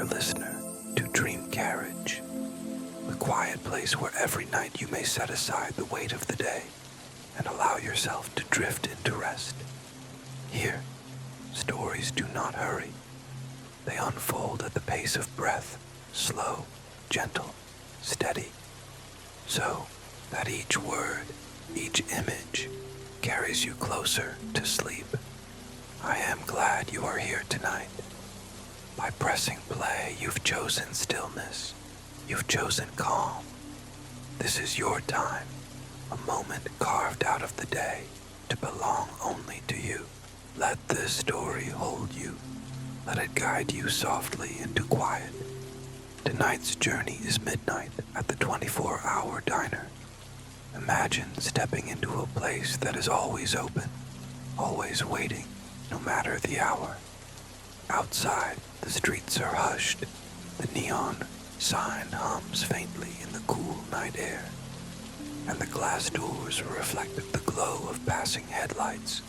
listener, to Dream Carriage, the quiet place where every night you may set aside the weight of the day and allow yourself to drift into rest. Here, stories do not hurry. They unfold at the pace of breath, slow, gentle, steady, so that each word, each image, carries you closer to sleep. I am glad you are here tonight. By pressing play, you've chosen stillness. You've chosen calm. This is your time, a moment carved out of the day to belong only to you. Let this story hold you. Let it guide you softly into quiet. Tonight's journey is midnight at the 24-hour diner. Imagine stepping into a place that is always open, always waiting, no matter the hour. Outside, the streets are hushed. The neon sign hums faintly in the cool night air, and the glass doors reflect the glow of passing headlights.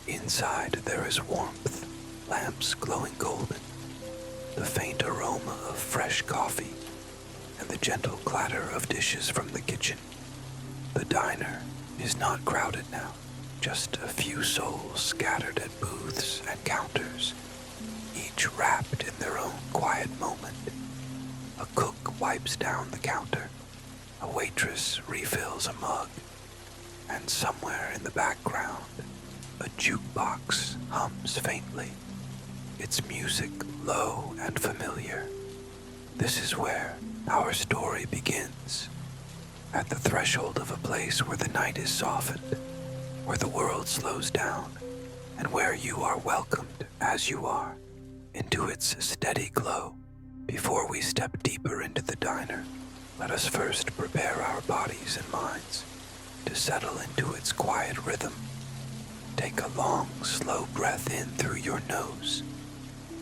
Inside, there is warmth, lamps glowing golden, the faint aroma of fresh coffee, and the gentle clatter of dishes from the kitchen. The diner is not crowded now, just a few souls scattered at booths and counters, each wrapped in their own quiet moment. A cook wipes down the counter, a waitress refills a mug, and somewhere in the background, a jukebox hums faintly, its music low and familiar. This is where our story begins, at the threshold of a place where the night is softened, where the world slows down, and where you are welcomed as you are into its steady glow. Before we step deeper into the diner, let us first prepare our bodies and minds to settle into its quiet rhythm. Take a long, slow breath in through your nose.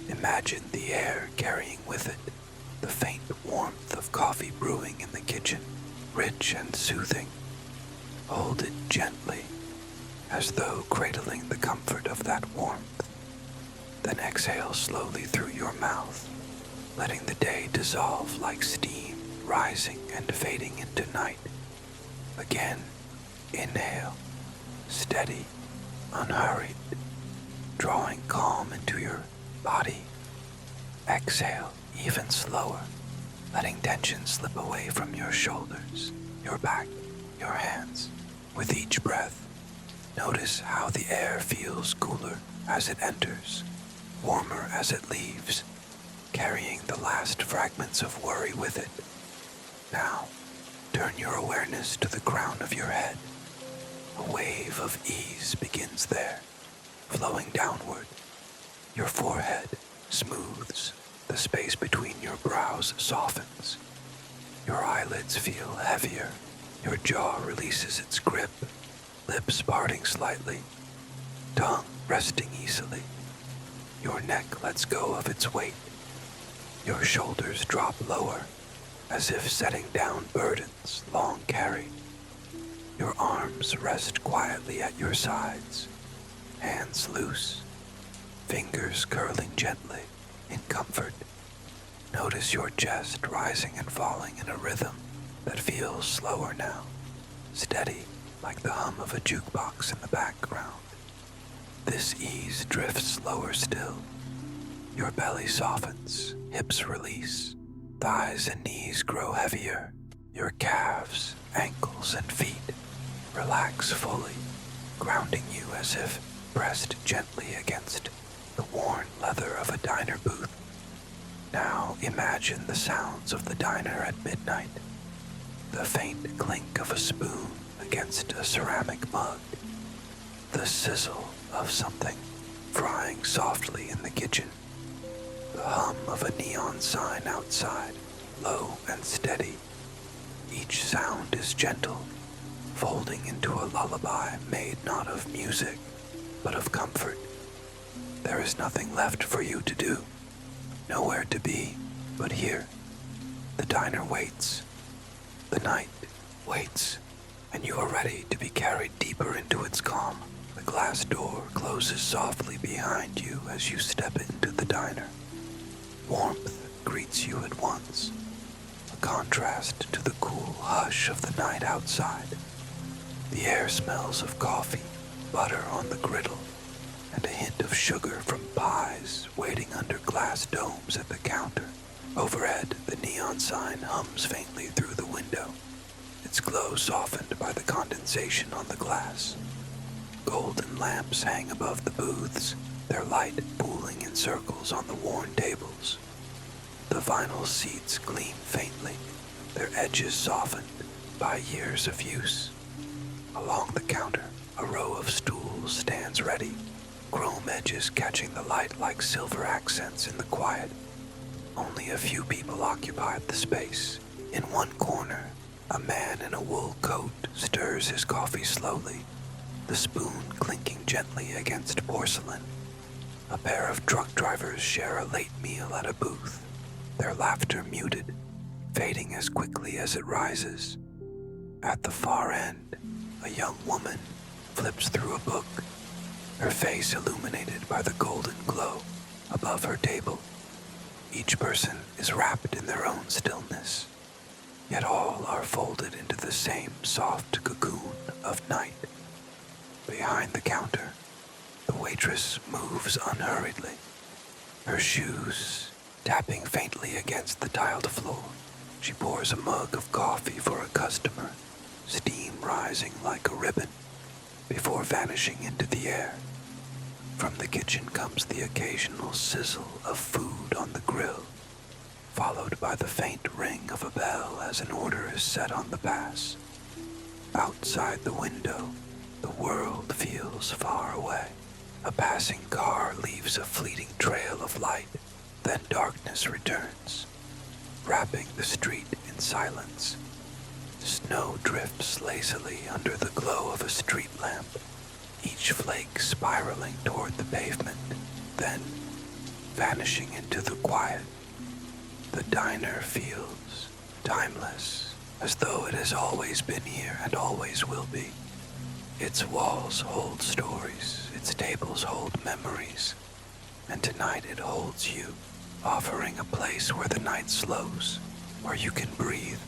Imagine the air carrying with it the faint warmth of coffee brewing in the kitchen, rich and soothing. Hold it gently, as though cradling the comfort of that warmth. Then exhale slowly through your mouth, letting the day dissolve like steam, rising and fading into night. Again, inhale, steady, unhurried, drawing calm into your body. Exhale even slower, letting tension slip away from your shoulders, your back, your hands. With each breath, notice how the air feels cooler as it enters, warmer as it leaves, carrying the last fragments of worry with it. Now, turn your awareness to the crown of your head. A wave of ease begins there, flowing downward. Your forehead smooths, the space between your brows softens. Your eyelids feel heavier, your jaw releases its grip, lips parting slightly, tongue resting easily. Your neck lets go of its weight. Your shoulders drop lower, as if setting down burdens long carried. Your arms rest quietly at your sides, hands loose, fingers curling gently in comfort. Notice your chest rising and falling in a rhythm that feels slower now, steady like the hum of a jukebox in the background. This ease drifts lower still. Your belly softens, hips release, thighs and knees grow heavier. Your calves, ankles, and feet relax fully, grounding you as if pressed gently against the worn leather of a diner booth. Now imagine the sounds of the diner at midnight, the faint clink of a spoon against a ceramic mug, the sizzle of something frying softly in the kitchen, the hum of a neon sign outside, low and steady. Each sound is gentle, folding into a lullaby made not of music, but of comfort. There is nothing left for you to do, nowhere to be but here. The diner waits. The night waits, and you are ready to be carried deeper into its calm. The glass door closes softly behind you as you step into the diner. Warmth at once, a contrast to the cool hush of the night outside. The air smells of coffee, butter on the griddle, and a hint of sugar from pies waiting under glass domes at the counter. Overhead, the neon sign hums faintly through the window, its glow softened by the condensation on the glass. Golden lamps hang above the booths, their light pooling in circles on the worn tables. The vinyl seats gleam faintly, their edges softened by years of use. Along the counter, a row of stools stands ready, chrome edges catching the light like silver accents in the quiet. Only a few people occupied the space. In one corner, a man in a wool coat stirs his coffee slowly, the spoon clinking gently against porcelain. A pair of truck drivers share a late meal at a booth, their laughter muted, fading as quickly as it rises. At the far end, a young woman flips through a book, her face illuminated by the golden glow above her table. Each person is wrapped in their own stillness, yet all are folded into the same soft cocoon of night. Behind the counter, the waitress moves unhurriedly, her shoes tapping faintly against the tiled floor. She pours a mug of coffee for a customer, steam rising like a ribbon, before vanishing into the air. From the kitchen comes the occasional sizzle of food on the grill, followed by the faint ring of a bell as an order is set on the pass. Outside the window, the world feels far away. A passing car leaves a fleeting trail of light, then darkness returns, wrapping the street in silence. Snow drifts lazily under the glow of a street lamp, each flake spiraling toward the pavement, then vanishing into the quiet. The diner feels timeless, as though it has always been here and always will be. Its walls hold stories, its tables hold memories, and tonight it holds you, offering a place where the night slows, where you can breathe,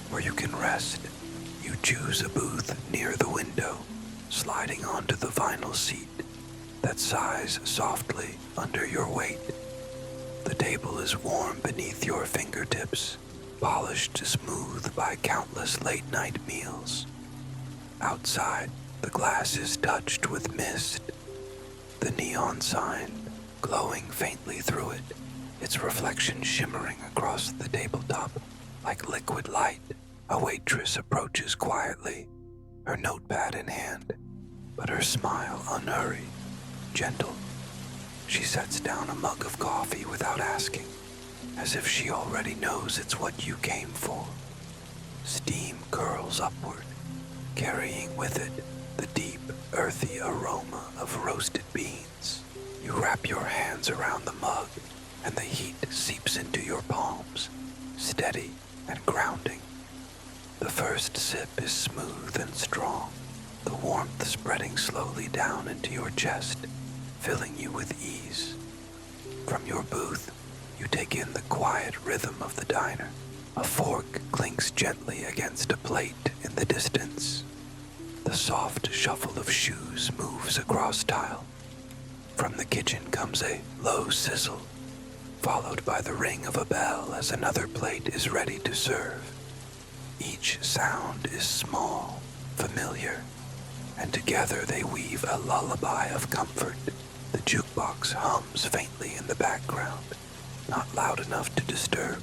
where you can rest. You choose a booth near the window, sliding onto the vinyl seat that sighs softly under your weight. The table is warm beneath your fingertips, polished smooth by countless late-night meals. Outside, the glass is touched with mist, the neon sign glowing faintly through it, its reflection shimmering across the tabletop like liquid light. A waitress approaches quietly, her notepad in hand, but her smile unhurried, gentle. She sets down a mug of coffee without asking, as if she already knows it's what you came for. Steam curls upward, carrying with it the deep, earthy aroma of roasted beans. You wrap your hands around the mug, and the heat seeps into your palms, steady and grounding. The first sip is smooth and strong, the warmth spreading slowly down into your chest, filling you with ease. From your booth, you take in the quiet rhythm of the diner. A fork clinks gently against a plate in the distance. The soft shuffle of shoes moves across tile. From the kitchen comes a low sizzle, followed by the ring of a bell as another plate is ready to serve. Each sound is small, familiar, and together they weave a lullaby of comfort. The jukebox hums faintly in the background, not loud enough to disturb,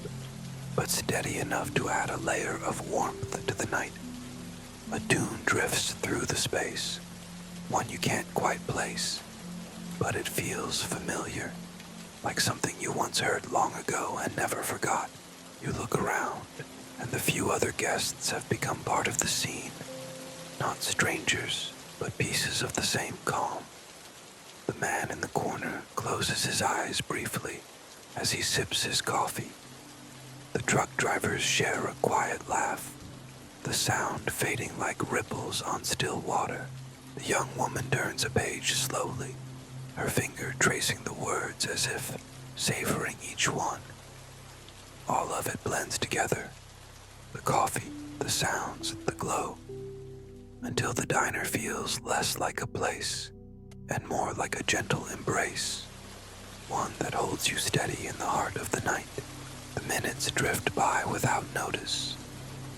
but steady enough to add a layer of warmth to the night. A tune drifts through the space, one you can't quite place, but it feels familiar, like something you once heard long ago and never forgot. You look around, and the few other guests have become part of the scene, not strangers, but pieces of the same calm. The man in the corner closes his eyes briefly as he sips his coffee. The truck drivers share a quiet laugh, the sound fading like ripples on still water. The young woman turns a page slowly, her finger tracing the words as if savoring each one. All of it blends together. The coffee, the sounds, the glow, until the diner feels less like a place and more like a gentle embrace, one that holds you steady in the heart of the night. The minutes drift by without notice,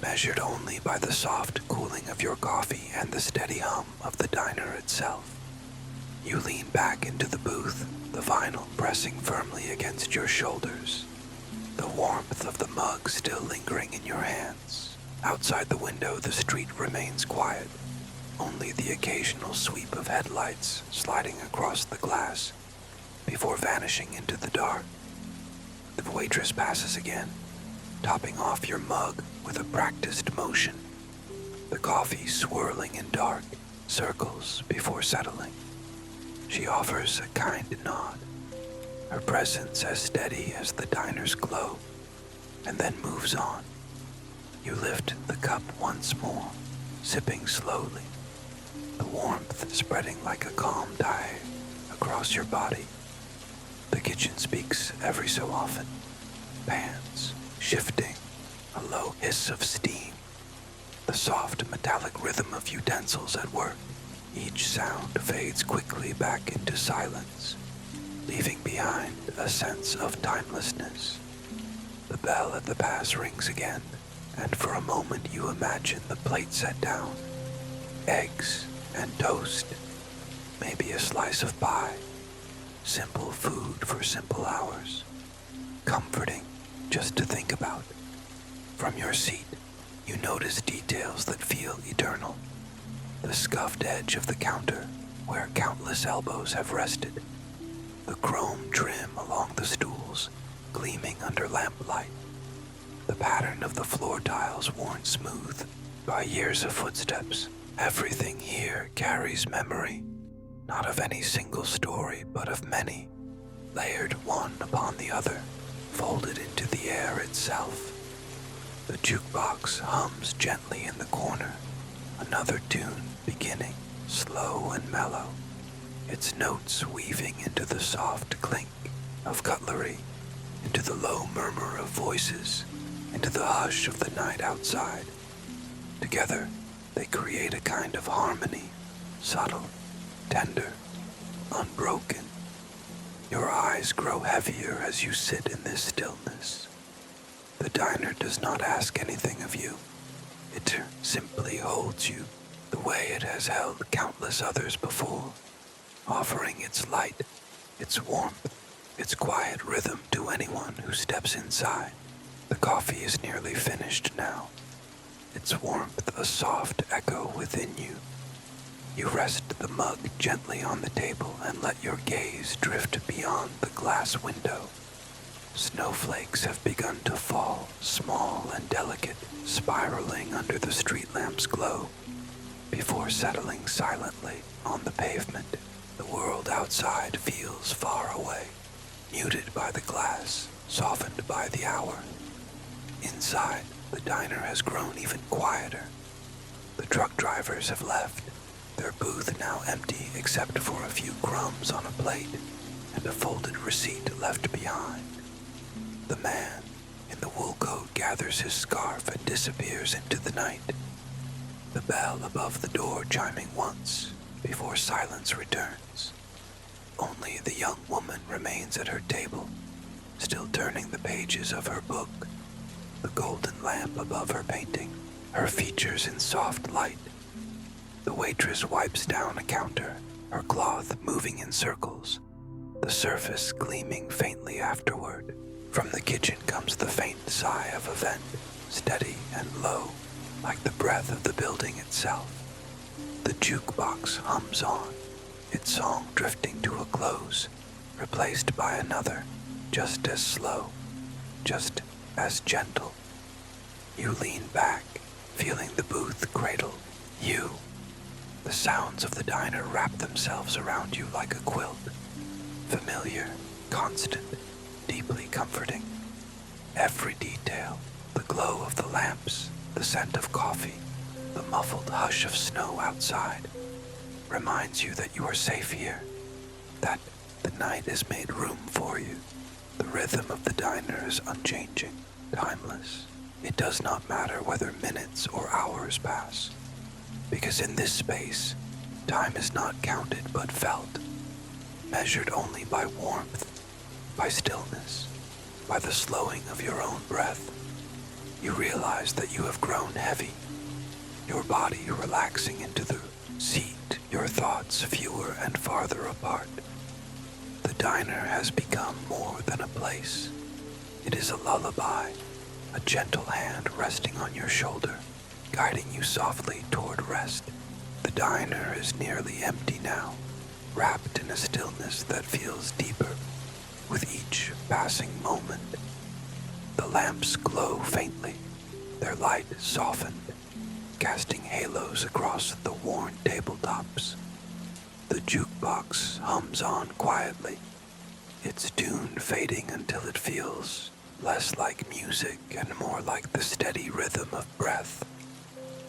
measured only by the soft cooling of your coffee and the steady hum of the diner itself. You lean back into the booth, the vinyl pressing firmly against your shoulders, the warmth of the mug still lingering in your hands. Outside the window, the street remains quiet, only the occasional sweep of headlights sliding across the glass before vanishing into the dark. The waitress passes again, topping off your mug with a practiced motion, the coffee swirling in dark circles before settling. She offers a kind nod, her presence as steady as the diner's glow, and then moves on. You lift the cup once more, sipping slowly, the warmth spreading like a calm tide across your body. The kitchen speaks every so often, pans shifting, a low hiss of steam, the soft metallic rhythm of utensils at work. Each sound fades quickly back into silence, leaving behind a sense of timelessness. The bell at the pass rings again, and for a moment you imagine the plate set down. Eggs and toast, maybe a slice of pie. Simple food for simple hours. Comforting just to think about. From your seat, you notice details that feel eternal. The scuffed edge of the counter, where countless elbows have rested. The chrome trim along the stools, gleaming under lamplight. The pattern of the floor tiles worn smooth by years of footsteps. Everything here carries memory, not of any single story, but of many, layered one upon the other, folded into the air itself. The jukebox hums gently in the corner, another tune beginning, slow and mellow, its notes weaving into the soft clink of cutlery, into the low murmur of voices, into the hush of the night outside. Together, they create a kind of harmony, subtle, tender, unbroken. Your eyes grow heavier as you sit in this stillness. The diner does not ask anything of you. It simply holds you the way it has held countless others before, offering its light, its warmth, its quiet rhythm to anyone who steps inside. The coffee is nearly finished now, its warmth a soft echo within you. You rest the mug gently on the table and let your gaze drift beyond the glass window. Snowflakes have begun to fall, small and delicate, spiraling under the street lamp's glow, before settling silently on the pavement. The world outside feels far away, muted by the glass, softened by the hour. Inside, the diner has grown even quieter. The truck drivers have left, their booth now empty except for a few crumbs on a plate and a folded receipt left behind. The man in the wool coat gathers his scarf and disappears into the night. The bell above the door chiming once before silence returns. Only the young woman remains at her table, still turning the pages of her book, the golden lamp above her painting, her features in soft light. The waitress wipes down a counter, her cloth moving in circles, the surface gleaming faintly afterward. From the kitchen comes the faint sigh of a vent, steady and low, like the breath of the building itself. The jukebox hums on, its song drifting to a close, replaced by another, just as slow, just as gentle. You lean back, feeling the booth cradle you. The sounds of the diner wrap themselves around you like a quilt, familiar, constant, deeply comforting. Every detail, the glow of the lamps, the scent of coffee, the muffled hush of snow outside, reminds you that you are safe here, that the night has made room for you. The rhythm of the diner is unchanging, timeless. It does not matter whether minutes or hours pass, because in this space, time is not counted but felt, measured only by warmth, by stillness, by the slowing of your own breath. You realize that you have grown heavy, your body relaxing into the seat, your thoughts fewer and farther apart. The diner has become more than a place. It is a lullaby, a gentle hand resting on your shoulder, guiding you softly toward rest. The diner is nearly empty now, wrapped in a stillness that feels deeper with each passing moment. The lamps glow faintly, their light softened, casting halos across the worn tabletops. The jukebox hums on quietly, its tune fading until it feels less like music and more like the steady rhythm of breath.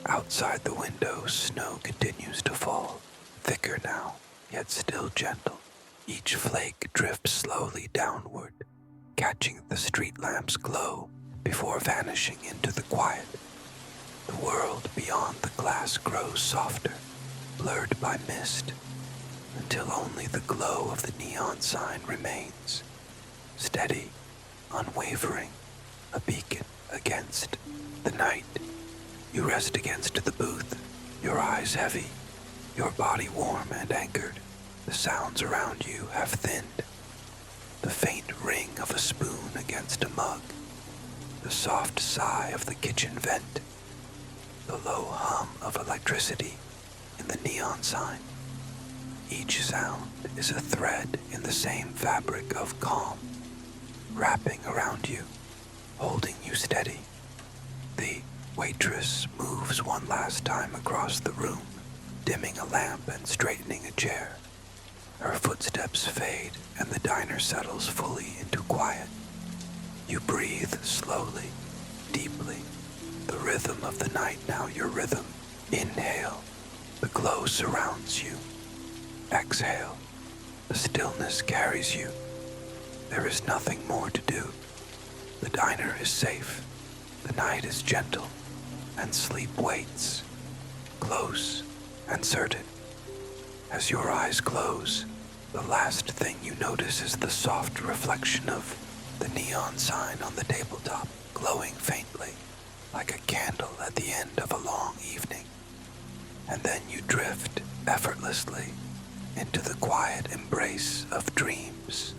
Outside the window, snow continues to fall, thicker now, yet still gentle. Each flake drifts slowly downward, catching the street lamp's glow before vanishing into the quiet. The world beyond the glass grows softer, blurred by mist, until only the glow of the neon sign remains, steady, unwavering, a beacon against the night. You rest against the booth, your eyes heavy, your body warm and anchored. The sounds around you have thinned. The faint ring of a spoon against a mug, the soft sigh of the kitchen vent, the low hum of electricity in the neon sign. Each sound is a thread in the same fabric of calm, wrapping around you, holding you steady. The waitress moves one last time across the room, dimming a lamp and straightening a chair. Her footsteps fade and the diner settles fully into quiet. You breathe slowly, deeply, the rhythm of the night now your rhythm. Inhale, the glow surrounds you. Exhale, the stillness carries you. There is nothing more to do. The diner is safe, the night is gentle, and sleep waits, close and certain. As your eyes close, the last thing you notice is the soft reflection of the neon sign on the tabletop, glowing faintly, like a candle at the end of a long evening. And then you drift effortlessly into the quiet embrace of dreams.